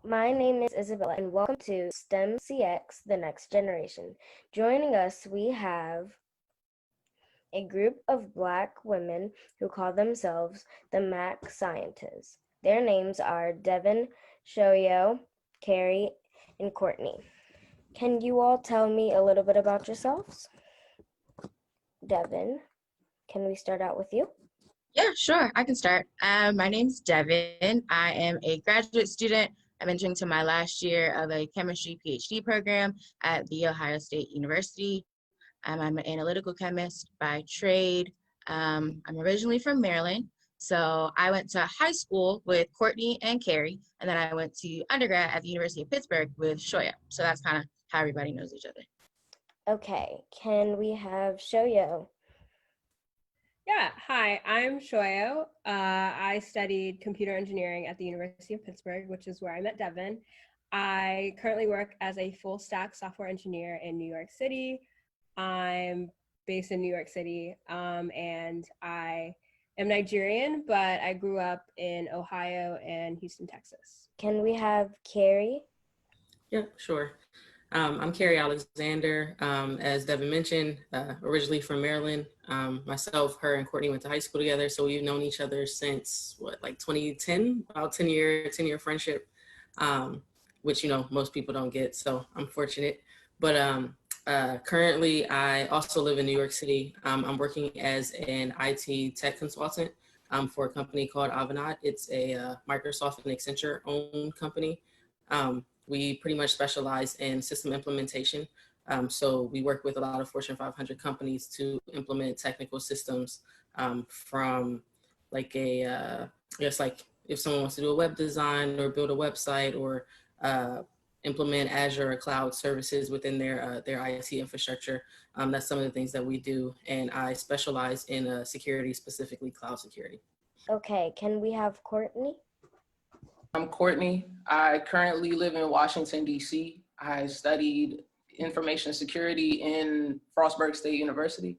My name is Isabella, and welcome to STEMcx, the next generation. Joining us, we have a group of Black women who call themselves the MacScientists. Their names are Devin, Shoyo, Carrie, and Courtney. Can you all tell me a little bit about yourselves? Devin, can we start out with you? Yeah, sure. I can start. My name's Devin. I am a graduate student. I'm entering to my last year of a chemistry PhD program at The Ohio State University. I'm an analytical chemist by trade. I'm originally from Maryland. So I went to high school with Courtney and Carrie, and then I went to undergrad at the University of Pittsburgh with Shoyo. So that's kind of how everybody knows each other. Okay, can we have Shoyo? Yeah, hi, I'm Shoyo. I studied computer engineering at the University of Pittsburgh, which is where I met Devin. I currently work as a full stack software engineer in New York City. I'm based in New York City, and I am Nigerian, but I grew up in Ohio and Houston, Texas. Can we have Carrie? Yeah, sure. I'm Carrie Alexander. As Devin mentioned, originally from Maryland. Myself, her, and Courtney went to high school together, so we've known each other since like 2010, about 10-year friendship, which most people don't get. So I'm fortunate. But currently, I also live in New York City. I'm working as an IT tech consultant for a company called Avanade. It's a Microsoft and Accenture owned company. We pretty much specialize in system implementation. So we work with a lot of Fortune 500 companies to implement technical systems from like I guess like if someone wants to do a web design or build a website or implement Azure or cloud services within their IT infrastructure. That's some of the things that we do. And I specialize in security, specifically cloud security. Okay, can we have Courtney? I'm Courtney. I currently live in Washington, D.C. I studied information security in Frostburg State University.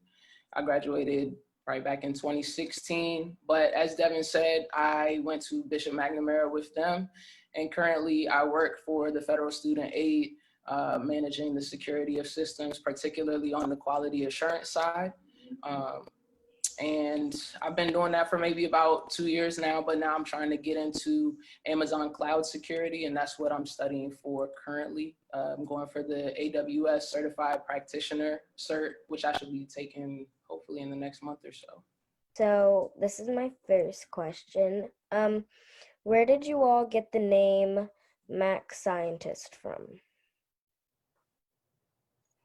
I graduated right back in 2016. But as Devin said, I went to Bishop McNamara with them. And currently I work for the Federal Student Aid, managing the security of systems, particularly on the quality assurance side. And I've been doing that for maybe about 2 years now, but now I'm trying to get into Amazon cloud security, and that's what I'm studying for currently. I'm going for the AWS certified practitioner cert, which I should be taking hopefully in the next month or so. So this is my first question. Where did you all get the name MacScientist from?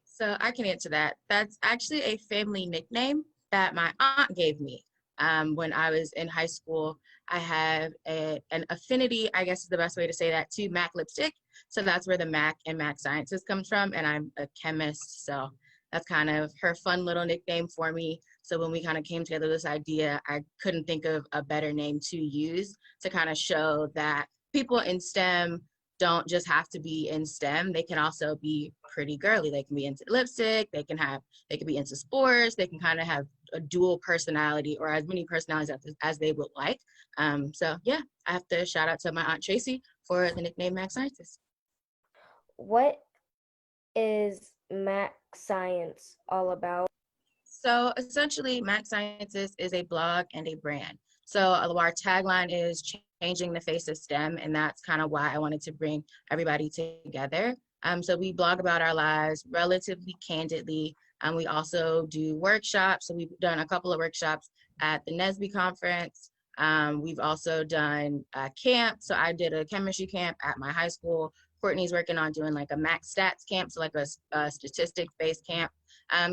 So I can answer that. That's actually a family nickname that my aunt gave me. When I was in high school, I have an affinity, I guess is the best way to say that, to MAC lipstick. So that's where the MAC and MacScientists comes from, and I'm a chemist, so that's kind of her fun little nickname for me. So when we kind of came together with this idea, I couldn't think of a better name to use to kind of show that people in STEM don't just have to be in STEM. They can also be pretty girly. They can be into lipstick, they can be into sports, they can kind of have a dual personality or as many personalities as they would like. So yeah, I have to shout out to my Aunt Tracy for the nickname MacScientist. What is Mac Science all about? So essentially, MacScientist is a blog and a brand. So our tagline is changing the face of STEM, and that's kind of why I wanted to bring everybody together. So we blog about our lives relatively candidly. We also do workshops. So we've done a couple of workshops at the NSBE conference. We've also done camp. So I did a chemistry camp at my high school. Courtney's working on doing like a max stats camp, so like a statistics-based camp.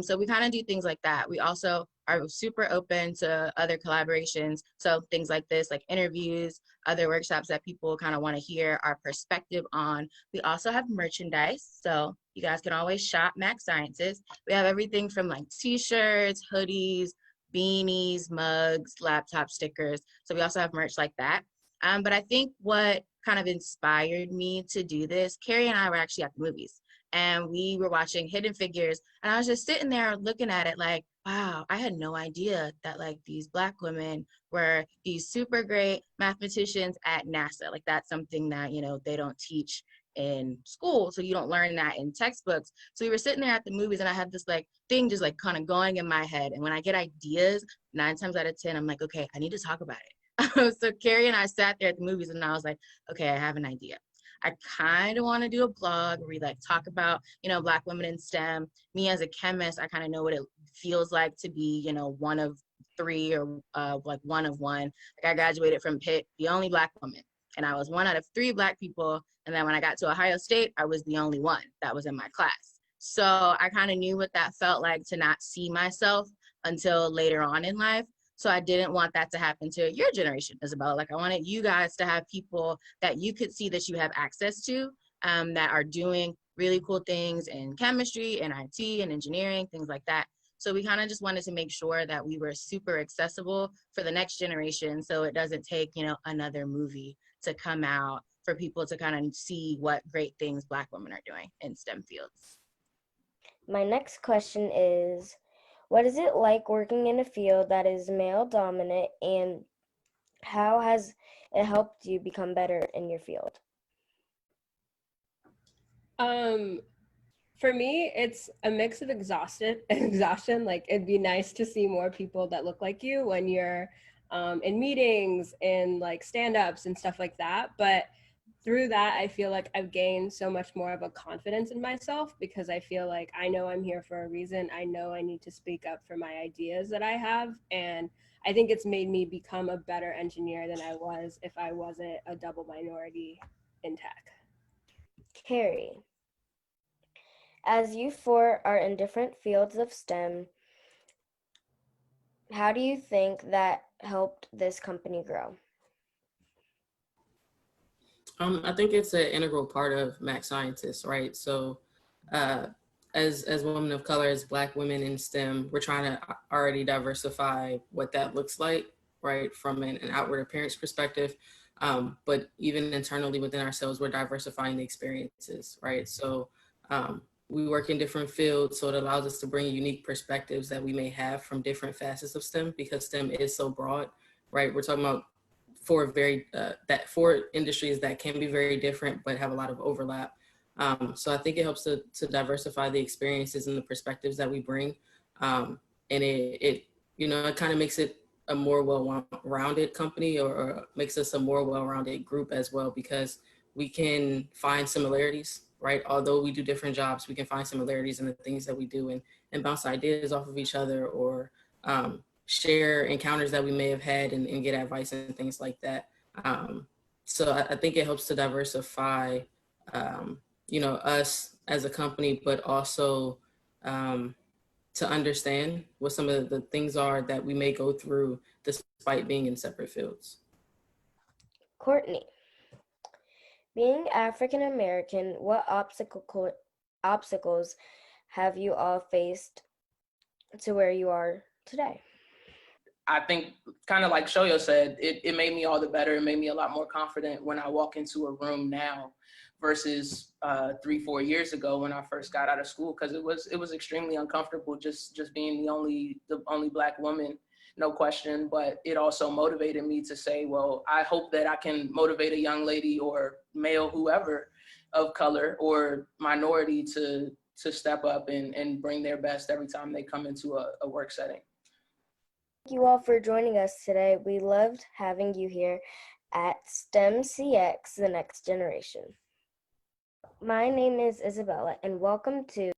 So we kind of do things like that. We also are super open to other collaborations. So things like this, like interviews, other workshops that people kind of want to hear our perspective on. We also have merchandise. So you guys can always shop MacScientists. We have everything from like t-shirts, hoodies, beanies, mugs, laptop stickers. So we also have merch like that. But I think what kind of inspired me to do this, Carrie and I were actually at the movies. and we were watching Hidden Figures, and I was just sitting there looking at it like, wow, I had no idea that like these Black women were these super great mathematicians at NASA. Like that's something that, you know, they don't teach in school, so you don't learn that in textbooks. So we were sitting there at the movies, and I had this like thing just like kind of going in my head, and when I get ideas, 9 times out of 10 I'm like, okay, I need to talk about it. So Carrie and I sat there at the movies, and I was like, okay, I have an idea. I kind of want to do a blog where we like talk about, you know, Black women in STEM. Me as a chemist, I kind of know what it feels like to be, you know, one of three or like one of one. Like I graduated from Pitt, the only Black woman, and I was one out of 3 Black people. And then when I got to Ohio State, I was the only one that was in my class. So I kind of knew what that felt like to not see myself until later on in life. So I didn't want that to happen to your generation, Isabella. Like I wanted you guys to have people that you could see that you have access to, that are doing really cool things in chemistry and IT and engineering, things like that. So we kind of just wanted to make sure that we were super accessible for the next generation, so it doesn't take, you know, another movie to come out for people to kind of see what great things Black women are doing in STEM fields. My next question is, what is it like working in a field that is male dominant, and how has it helped you become better in your field? For me, it's a mix of exhaustion. Like it'd be nice to see more people that look like you when you're in meetings and like stand-ups and stuff like that. But through that, I feel like I've gained so much more of a confidence in myself, because I feel like I know I'm here for a reason. I know I need to speak up for my ideas that I have. And I think it's made me become a better engineer than I was if I wasn't a double minority in tech. Carrie, as you four are in different fields of STEM, how do you think that helped this company grow? I think it's an integral part of MacScientists, right? So, as women of color, as Black women in STEM, we're trying to already diversify what that looks like, right, from an outward appearance perspective. But even internally within ourselves, we're diversifying the experiences, right? So, we work in different fields, so it allows us to bring unique perspectives that we may have from different facets of STEM, because STEM is so broad, right? We're talking about 4 industries that can be very different but have a lot of overlap. So I think it helps to diversify the experiences and the perspectives that we bring, and it you know, it kind of makes it a more well-rounded company, or makes us a more well-rounded group as well, because we can find similarities, right? Although we do different jobs, we can find similarities in the things that we do, and bounce ideas off of each other, or share encounters that we may have had, and get advice and things like that. So I think it helps to diversify, you know, us as a company, but also to understand what some of the things are that we may go through despite being in separate fields. Courtney, being African American, what obstacles have you all faced to where you are today? I think kind of like Shoyo said, it made me all the better. It made me a lot more confident when I walk into a room now versus 3-4 years ago when I first got out of school, because it was extremely uncomfortable just being the only Black woman, no question. But it also motivated me to say, well, I hope that I can motivate a young lady or male, whoever, of color or minority to step up and bring their best every time they come into a work setting. Thank you all for joining us today. We loved having you here at STEMcx, the next generation. My name is Isabella, and welcome to